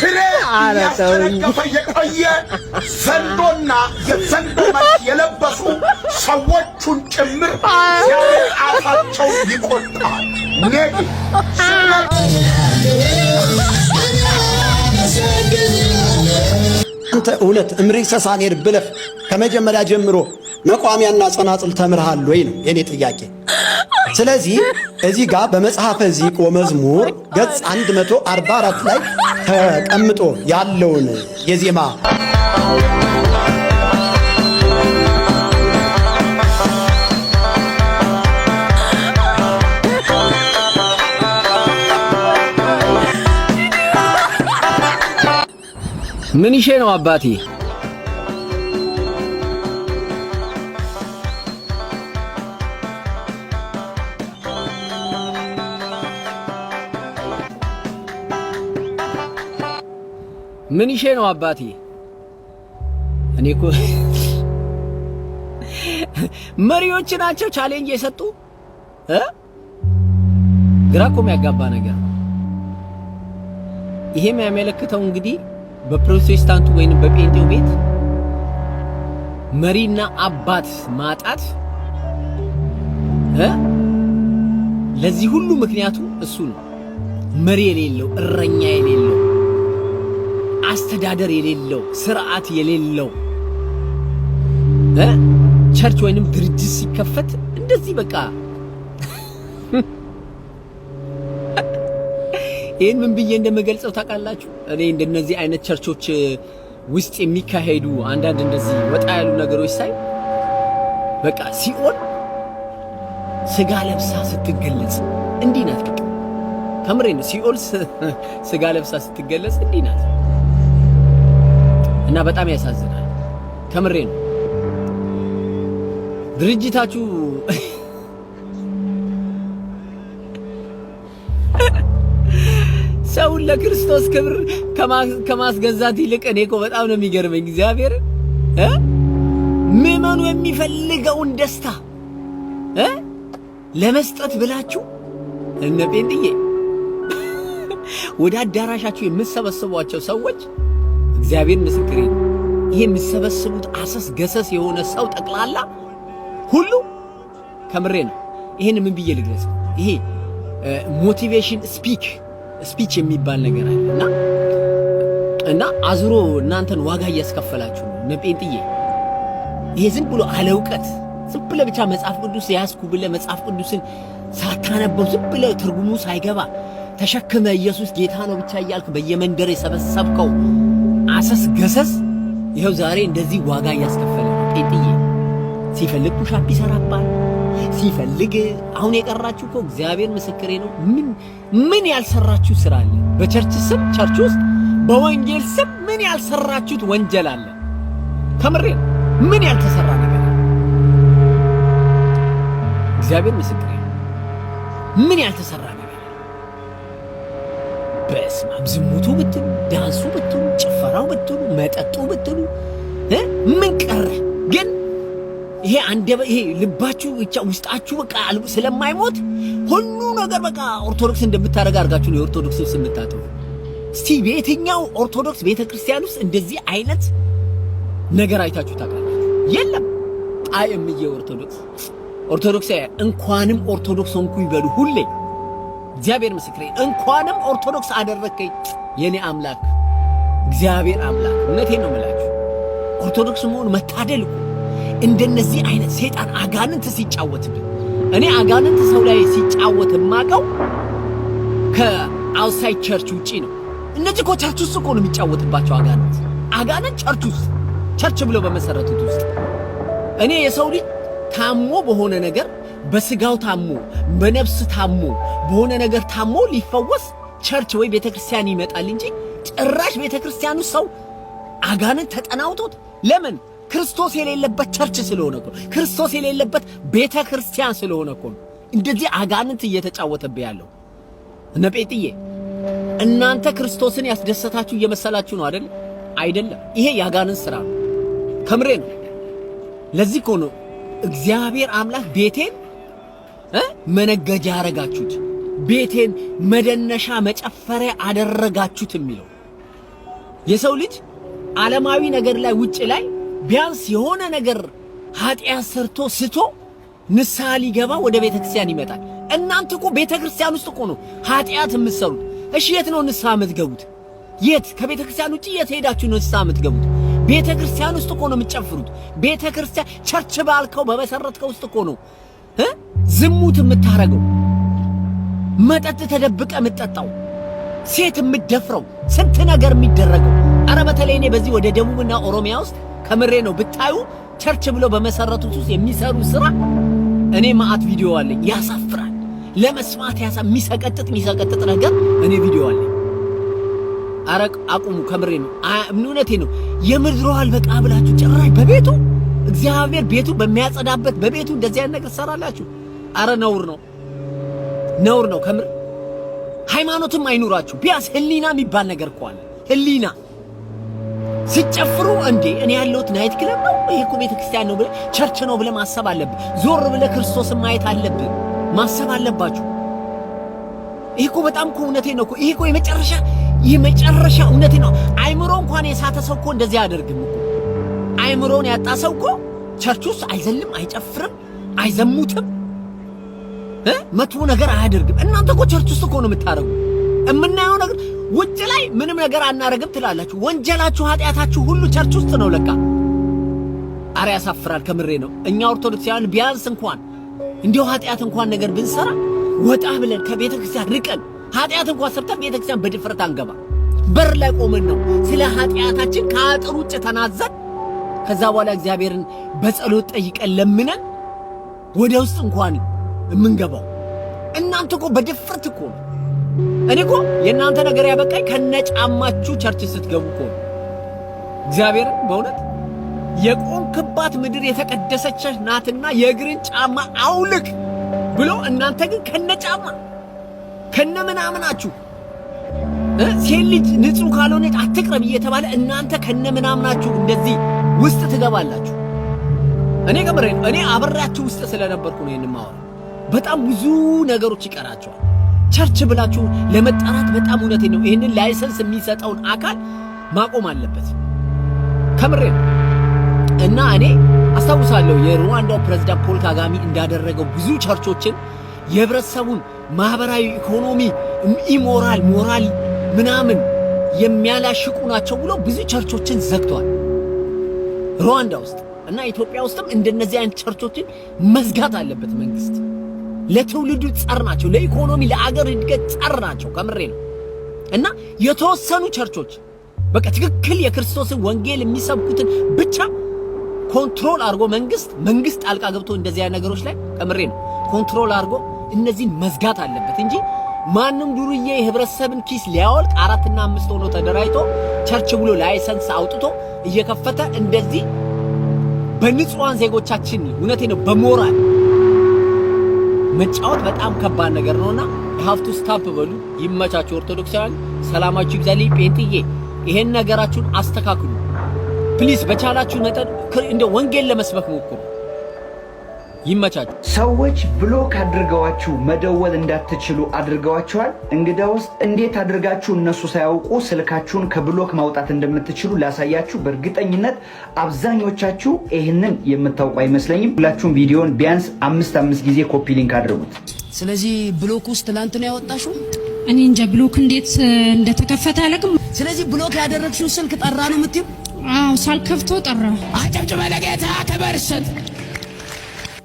ትሬ ያስተነገፈ የቆየ ዘንዶና የዘንዶ መልክ የለበሱ ሰዎቹን ጭምር እግዚአብሔር አፋቸው ይቆርጣል። ኔጌ አንተ እውነት እምሪ ሰሳኔር ብለህ ከመጀመሪያ ጀምሮ መቋሚያና ጸናጽል ተምርሃል ወይ ነው የኔ ጥያቄ። ስለዚህ እዚህ ጋር በመጽሐፈ ዚቅ ወመዝሙር ገጽ 144 ላይ ተቀምጦ ያለውን የዜማ ምን ይሼ ነው አባቴ? ምን ይሼ ነው አባቴ? እኔ እኮ መሪዎች ናቸው ቻሌንጅ የሰጡ ግራ እኮ የሚያጋባ ነገር ነው። ይሄም የሚያመለክተው እንግዲህ በፕሮቴስታንቱ ወይንም በጴንጤው ቤት መሪና አባት ማጣት ለዚህ ሁሉ ምክንያቱ እሱ ነው። መሪ የሌለው፣ እረኛ የሌለው፣ አስተዳደር የሌለው፣ ስርዓት የሌለው ቸርች ወይንም ድርጅት ሲከፈት እንደዚህ በቃ ይሄን ምን ብዬ እንደምገልጸው ታውቃላችሁ? እኔ እንደነዚህ አይነት ቸርቾች ውስጥ የሚካሄዱ አንዳንድ እንደዚህ ወጣ ያሉ ነገሮች ሳይ በቃ ሲኦል ስጋ ለብሳ ስትገለጽ እንዲህ ናት። በቃ ከምሬ ነው። ሲኦል ስጋ ለብሳ ስትገለጽ እንዲህ ናት እና በጣም ያሳዝናል። ከምሬ ነው። ድርጅታችሁ ሰውን ለክርስቶስ ክብር ከማስገዛት ይልቅ እኔ እኮ በጣም ነው የሚገርመኝ እግዚአብሔር ምዕመኑ የሚፈልገውን ደስታ ለመስጠት ብላችሁ እነ ጴንጥዬ ወደ አዳራሻችሁ የምትሰበስቧቸው ሰዎች እግዚአብሔር ምስክሬ ነው። ይሄ የምትሰበስቡት አሰስ ገሰስ የሆነ ሰው ጠቅላላ ሁሉ ከምሬ ነው። ይሄን ምን ብዬ ልግለጽ? ይሄ ሞቲቬሽን ስፒች የሚባል ነገር አለ እና አዝሮ እናንተን ዋጋ እያስከፈላችሁ ነው እነ ጴንጥዬ። ይሄ ዝም ብሎ አለ እውቀት ዝም ብለህ ብቻ መጽሐፍ ቅዱስ ያዝኩ ብለህ መጽሐፍ ቅዱስን ሳታነበው ዝም ብለህ ትርጉሙ ሳይገባ ተሸክመ ኢየሱስ ጌታ ነው ብቻ እያልክ በየመንደር የሰበሰብከው አሰስ ገሰስ ይኸው ዛሬ እንደዚህ ዋጋ እያስከፈለ ነው። ጴንጥዬ ሲፈልግ ፑሻፕ ይሰራባል፣ ሲፈልግ አሁን የቀራችሁ እኮ እግዚአብሔር ምስክሬ ነው። ምን ያልሰራችሁ ስራ አለ? በቸርች ስም ቸርች ውስጥ በወንጌል ስም ምን ያልሰራችሁት ወንጀል አለ? ከምሬ ምን ያልተሰራ ነገር አለ? እግዚአብሔር ምስክሬ ነው። ምን ያልተሰራ ነገር አለ? በስመ አብ ዝሙቱ ብትሉ፣ ዳንሱ ብትሉ፣ ጭፈራው ብትሉ፣ መጠጡ ብትሉ ምን ቀረ ግን? ይሄ ይሄ ልባችሁ ብቻ ውስጣችሁ በቃ ስለማይሞት ሁሉ ነገር በቃ ኦርቶዶክስ እንደምታረጋ አርጋችሁ ነው የኦርቶዶክስ ስም የምታጠፉ። እስቲ በየትኛው ኦርቶዶክስ ቤተክርስቲያን ውስጥ እንደዚህ አይነት ነገር አይታችሁ ታውቃላችሁ? የለም። ጣየምዬ ኦርቶዶክስ እንኳንም ኦርቶዶክስ ሆንኩ ይበሉ ሁሌ። እግዚአብሔር ምስክሬ እንኳንም ኦርቶዶክስ አደረከኝ የኔ አምላክ እግዚአብሔር አምላክ። እውነቴን ነው የምላችሁ ኦርቶዶክስ መሆን መታደል እኮ። እንደነዚህ አይነት ሰይጣን አጋንንት ሲጫወትብን እኔ አጋንንት ሰው ላይ ሲጫወት ማቀው ከአውትሳይድ ቸርች ውጪ ነው። እነዚህ እኮ ቸርች ውስጥ እኮ ነው የሚጫወትባቸው አጋንንት ቸርች ውስጥ ቸርች ብለው በመሰረቱት ውስጥ። እኔ የሰው ልጅ ታሞ በሆነ ነገር በስጋው ታሞ በነፍስ ታሞ በሆነ ነገር ታሞ ሊፈወስ ቸርች ወይ ቤተክርስቲያን ይመጣል እንጂ ጭራሽ ቤተክርስቲያን ውስጥ ሰው አጋንንት ተጠናውቶት ለምን? ክርስቶስ የሌለበት ቸርች ስለሆነ እኮ ክርስቶስ የሌለበት ቤተክርስቲያን ስለሆነ እኮ እንደዚህ አጋንንት እየተጫወተብህ ያለው። እነ ጴንጥዬ እናንተ ክርስቶስን ያስደሰታችሁ እየመሰላችሁ ነው አይደል? አይደለም። ይሄ የአጋንንት ስራ ነው። ከምሬ ነው። ለዚህ እኮ ነው እግዚአብሔር አምላክ ቤቴን መነገጃ አረጋችሁት፣ ቤቴን መደነሻ መጨፈሪያ አደረጋችሁት የሚለው። የሰው ልጅ ዓለማዊ ነገር ላይ ውጭ ላይ ቢያንስ የሆነ ነገር ኃጢአት ሰርቶ ስቶ ንስሐ ሊገባ ወደ ቤተክርስቲያን ይመጣል። እናንተ እኮ ቤተክርስቲያን ውስጥ እኮ ነው ኃጢአት የምትሰሩት። እሺ የት ነው ንስሐ የምትገቡት? የት? ከቤተክርስቲያን ውጪ የት ሄዳችሁ ነው ንስሐ የምትገቡት? ቤተክርስቲያን ውስጥ እኮ ነው የምትጨፍሩት። ቤተክርስቲያን ቸርች ባልከው በመሰረትከው ውስጥ እኮ ነው ዝሙት የምታረገው፣ መጠጥ ተደብቀ የምትጠጣው፣ ሴት የምትደፍረው፣ ስንት ነገር የሚደረገው። አረ በተለይ እኔ በዚህ ወደ ደቡብና ኦሮሚያ ውስጥ ከምሬ ነው ብታዩ ቸርች ብለው በመሰረቱት ውስጥ የሚሰሩ ስራ እኔ ማአት ቪዲዮ አለኝ። ያሳፍራል። ለመስማት የሚሰቀጥጥ ነገር እኔ ቪዲዮ አለኝ። አረቅ አቁሙ። ከምሬ ነው። እውነቴ ነው። የምድሮ አልበቃ ብላችሁ ጭራሽ በቤቱ እግዚአብሔር ቤቱ በሚያጸዳበት በቤቱ እንደዚህ አይነት ነገር ሰራላችሁ። አረ ነውር ነው፣ ነውር ነው ከምር። ሃይማኖትም አይኑራችሁ። ቢያንስ ህሊና የሚባል ነገር እኮ አለ። ህሊና ሲጨፍሩ እንዴ እኔ ያለሁት ናይት ክለብ ነው፣ ይሄ እኮ ቤተክርስቲያን ነው ብለህ ቸርች ነው ብለህ ማሰብ አለብህ። ዞር ብለህ ክርስቶስን ማየት አለብህ፣ ማሰብ አለባችሁ። ይሄ እኮ በጣም እኮ እውነቴ ነው እኮ። ይሄ እኮ የመጨረሻ እውነቴ ነው። አይምሮ እንኳን የሳተ ሰው እኮ እንደዚህ አያደርግም እኮ። አይምሮን ያጣ ሰው እኮ ቸርች ውስጥ አይዘልም፣ አይጨፍርም፣ አይዘሙትም፣ መጥፎ ነገር አያደርግም። እናንተ እኮ ቸርች ውስጥ እኮ ነው የምታረጉ። እምናየው ነገር ውጭ ላይ ምንም ነገር አናረግም ትላላችሁ። ወንጀላችሁ ኃጢአታችሁ ሁሉ ቸርች ውስጥ ነው ለካ። አረ ያሳፍራል። ከምሬ ነው። እኛ ኦርቶዶክሳውያን ቢያንስ እንኳን እንዲሁ ኃጢአት እንኳን ነገር ብንሰራ ወጣ ብለን ከቤተ ክርስቲያን ርቀን ኃጢአት እንኳን ሰርተን ቤተ ክርስቲያን በድፍረት አንገባ። በር ላይ ቆመን ነው ስለ ኃጢአታችን ከአጥር ውጭ ተናዘን ከዛ በኋላ እግዚአብሔርን በጸሎት ጠይቀን ለምነን ወደ ውስጥ እንኳን የምንገባው። እናንተ እኮ በድፍረት እኮ ነው። እኔ እኮ የእናንተ ነገር ያበቃኝ ከነጫማችሁ ቸርች ስትገቡ እኮ ነው። እግዚአብሔርን በእውነት የቆምክባት ምድር የተቀደሰች ናትና የእግርን ጫማ አውልቅ ብሎ እናንተ ግን ከነጫማ ከነምናምናችሁ ሴት ልጅ ንጹህ ካልሆነች አትቅረብ እየተባለ እናንተ ከነምናምናችሁ እንደዚህ ውስጥ ትገባላችሁ። እኔ ከምሬን እኔ አብሬያችሁ ውስጥ ስለነበርኩ ነው ይሄንን ማወራ። በጣም ብዙ ነገሮች ይቀራቸዋል። ቸርች ብላችሁ ለመጣራት በጣም እውነቴ ነው። ይሄንን ላይሰንስ የሚሰጠውን አካል ማቆም አለበት። ከምሬን እና እኔ አስታውሳለሁ የሩዋንዳው ፕሬዝዳንት ፖል ካጋሚ እንዳደረገው ብዙ ቸርቾችን የህብረተሰቡን ማህበራዊ ኢኮኖሚ ኢሞራል ሞራል ምናምን የሚያላሽቁ ናቸው ብሎ ብዙ ቸርቾችን ዘግቷል ሩዋንዳ ውስጥ። እና ኢትዮጵያ ውስጥም እንደነዚህ አይነት ቸርቾችን መዝጋት አለበት መንግስት። ለትውልዱ ጸር ናቸው፣ ለኢኮኖሚ ለአገር እድገት ጸር ናቸው። ከምሬ ነው። እና የተወሰኑ ቸርቾች በቃ ትክክል የክርስቶስን ወንጌል የሚሰብኩትን ብቻ ኮንትሮል አድርጎ መንግስት ጣልቃ ገብቶ እንደዚህ አይነት ነገሮች ላይ ከምሬ ነው ኮንትሮል አድርጎ እነዚህን መዝጋት አለበት እንጂ ማንም ዱርዬ የህብረተሰብን ኪስ ሊያወልቅ 4 እና 5 ሆኖ ተደራጅቶ ቸርች ብሎ ላይሰንስ አውጥቶ እየከፈተ እንደዚህ በንጹሃን ዜጎቻችን እውነቴ ነው በሞራል መጫወት በጣም ከባድ ነገር ነውና ሀፍቱ ስታፕ በሉ። ይመቻችሁ ኦርቶዶክሳውያን፣ ሰላማችሁ ይብዛልኝ። ጴንጥዬ ይሄን ነገራችሁን አስተካክሉ ፕሊዝ። በቻላችሁ መጠን እንደ ወንጌል ለመስበክ ሞክሩ። ይመቻችሁ። ሰዎች ብሎክ አድርገዋችሁ መደወል እንዳትችሉ አድርገዋችኋል። እንግዳውስ እንዴት አድርጋችሁ እነሱ ሳያውቁ ስልካችሁን ከብሎክ ማውጣት እንደምትችሉ ላሳያችሁ። በእርግጠኝነት አብዛኞቻችሁ ይህንን የምታውቁ አይመስለኝም። ሁላችሁም ቪዲዮን ቢያንስ 5 ጊዜ ኮፒ ሊንክ አድርጉት። ስለዚህ ብሎክ ውስጥ ትላንት ነው ያወጣሽው? እኔ እንጃ ብሎክ እንዴት እንደተከፈተ አላውቅም። ስለዚህ ብሎክ ያደረግሽው ስልክ ጠራ ነው የምትይው? አዎ ሳልከፍተው ጠራ። አጨብጭበ ለጌታ ክብር ስጥ።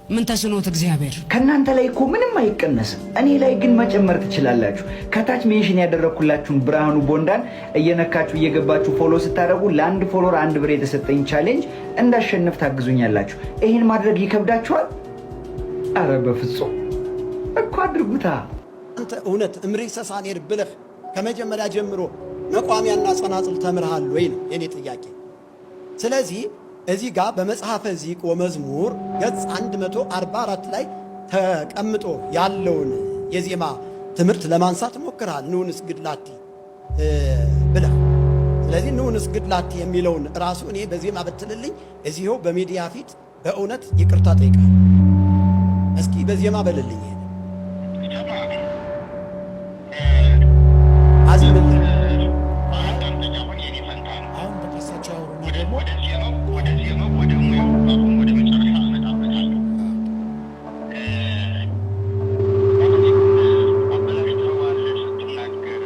ምን ተስኖት እግዚአብሔር? ከናንተ ላይ እኮ ምንም አይቀነስም። እኔ ላይ ግን መጨመር ትችላላችሁ። ከታች ሜንሽን ያደረኩላችሁን ብርሃኑ ቦንዳን እየነካችሁ እየገባችሁ ፎሎ ስታደርጉ ለአንድ ፎሎወር 1 ብር የተሰጠኝ ቻሌንጅ እንዳሸንፍ ታግዙኛላችሁ። ይሄን ማድረግ ይከብዳችኋል? አረ በፍጹም እኮ አድርጉታ። አንተ እውነት እምሪ ሰሳኔር ብለህ ከመጀመሪያ ጀምሮ መቋሚያና ጸናጽል ተምርሃል ወይ ነው የኔ ጥያቄ። ስለዚህ እዚህ ጋር በመጽሐፈ ዚቅ ወመዝሙር ገጽ 144 ላይ ተቀምጦ ያለውን የዜማ ትምህርት ለማንሳት ሞክረሃል። ንዑንስ ግድላቲ ብለህ ስለዚህ ንዑንስ ግድላቲ የሚለውን ራሱ እኔ በዜማ በትልልኝ እዚሁ በሚዲያ ፊት በእውነት ይቅርታ ጠይቃለሁ። እስኪ በዜማ በልልኝ። ደግሞ ወደ ዜማው ወደ ሙያው ወደ መጨረሻ አመጣበታለሁ። አበላሽተዋል ስትናገር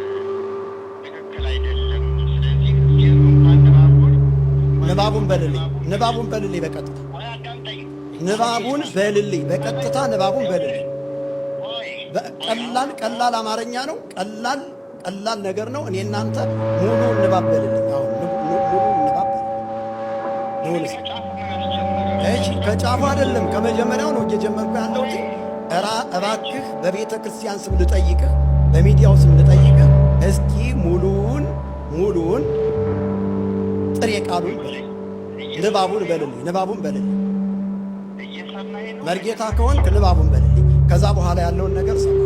ትክክል አይደለም። ስለዚህ ንባቡን በልልኝ፣ ንባቡን በልልኝ፣ በቀጥታ ንባቡን በልልኝ፣ በቀጥታ ንባቡን በልልኝ። ቀላል አማርኛ ነው። ቀላል ነገር ነው። እኔ እናንተ ሙሉ ንባብ በልልኝ። አሁን ሙሉ ንባብ በልልኝ። እሺ፣ ከጫፉ አይደለም ከመጀመሪያው ነው እየጀመርኩ ያለው። እባክህ በቤተ ክርስቲያን ስም ልጠይቅህ፣ በሚዲያው ስም ልጠይቅህ። እስኪ ሙሉውን ጥሬ ቃሉን በልልኝ፣ ንባቡን በልልኝ፣ ንባቡን በልልኝ። መርጌታ ከሆንክ ንባቡን በልልኝ። ከዛ በኋላ ያለውን ነገር ሰማ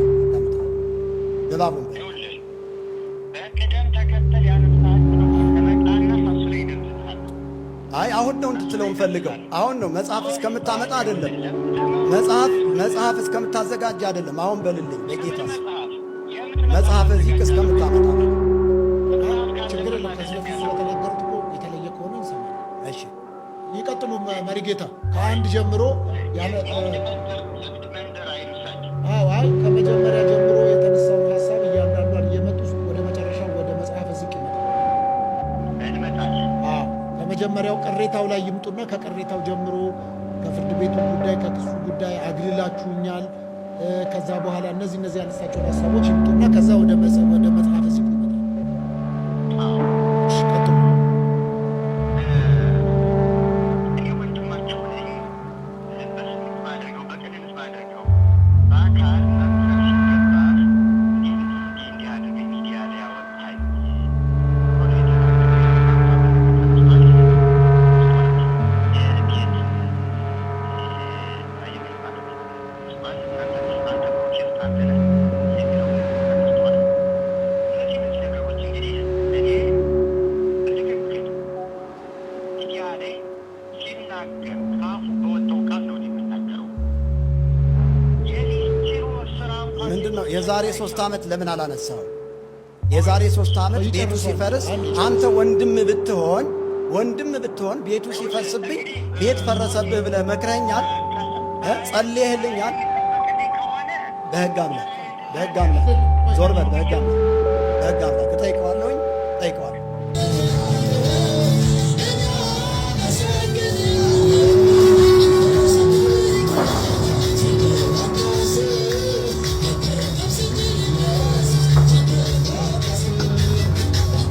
ንባቡን በልልኝ። በቅደም ተከተል ያነሳቸው ተመጣና ሳስረ ይደርሳል። አይ አሁን ነው እንድትለው እንፈልገው። አሁን ነው መጽሐፍ እስከምታመጣ አይደለም፣ መጽሐፍ እስከምታዘጋጅ አይደለም። አሁን በልልኝ በጌታ መጽሐፍ እዚህ እስከምታመጣ ችግር የለም። ከዚህ በፊት ስለተናገሩት እኮ የተለየ ከሆነ እንሰማለን። እሺ ይቀጥሉ መሪጌታ። ከአንድ ጀምሮ አይ ከመጀመሪያ ጀምሮ የተነሳውን ሀሳብ እያንዳንዷን እየመጡ ወደ መጨረሻው ወደ መጽሐፈ ዝቅ ይመጣል። ከመጀመሪያው ቅሬታው ላይ ይምጡና ከቅሬታው ጀምሮ ከፍርድ ቤቱ ጉዳይ ከክሱ ጉዳይ አግልላችሁኛል፣ ከዛ በኋላ እነዚህ ያነሳቸውን ሀሳቦች ይምጡና ከዛ ወደ መጽሐፈ ዝቅ ይመጣል። ቀጥሉ። ምንድነው የዛሬ 3 ዓመት ለምን አላነሳው? የዛሬ 3 ዓመት ቤቱ ሲፈርስ አንተ ወንድም ብትሆን ቤቱ ሲፈርስብኝ ቤት ፈረሰብህ ብለህ መክረኛል፣ ጸልየህልኛል። በሕግ አምላክ ዞር በል። በሕግ አምላክ እጠይቀዋለሁኝ።